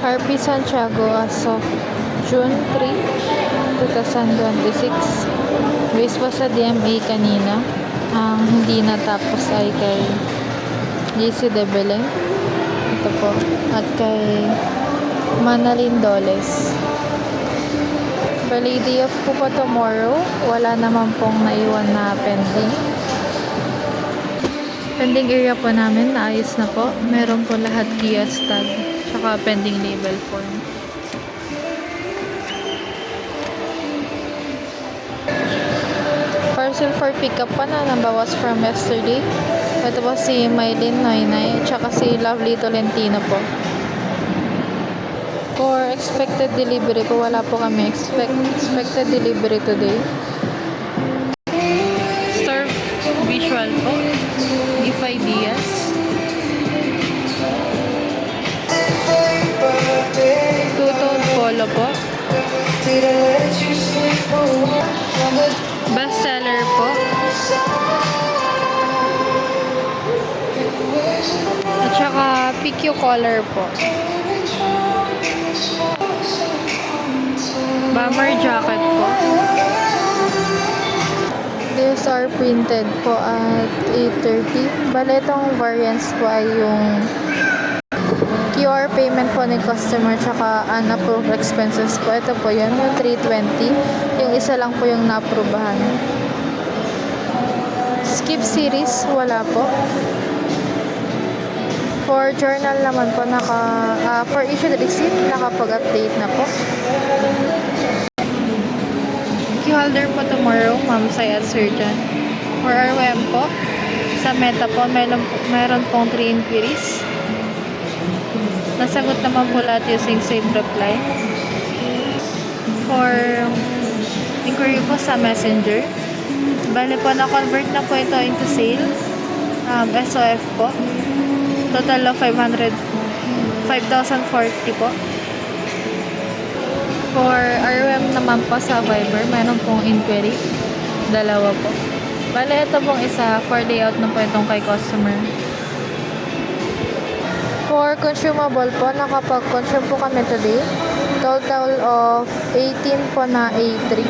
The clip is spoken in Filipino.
RP Santiago as of June 3, 2026. Base po sa DMA kanina. Ang hindi natapos ay kay JC De Beleng. Ito po. At kay Manalyn Doles. Bali, day off ko po tomorrow. Wala naman pong naiwan na pending. Pending area po namin, naayos na po. Meron po lahat GS tag, tsaka pending label form. Parcel for pickup pa na nabawas from yesterday. Ito po si Mylene Noynay, tsaka si Lovely Tolentino po. For expected delivery po, wala po kami expected delivery today. Star Visual po. Give ideas. Two-tone polo po. Bestseller po. At saka PQ color po. Bomber jacket po. These are printed po at 8:30. Bale, itong variants po ay yung QR payment po ni customer tsaka unapproved expenses po. Ito po yun, yung 320. Yung isa lang po yung na-approbahan. Skip series, wala po. For journal naman po, for issued receipt, nakapag-update na po. Key holder po tomorrow, Ma'am Sai at Surgeon. For RWM po, sa Meta po, meron pong 3 inquiries. Nasagot naman po lahat using save reply. For inquiry po sa Messenger, bali po na-convert na po ito into sale. SOF po. Total of 5,040 po. For ROM naman po sa Viber, meron pong inquiry. Dalawa po. Bale, ito pong isa, for layout na po itong kay customer. For consumable po, nakapag-consume po kami today. Total of 18 po na A3.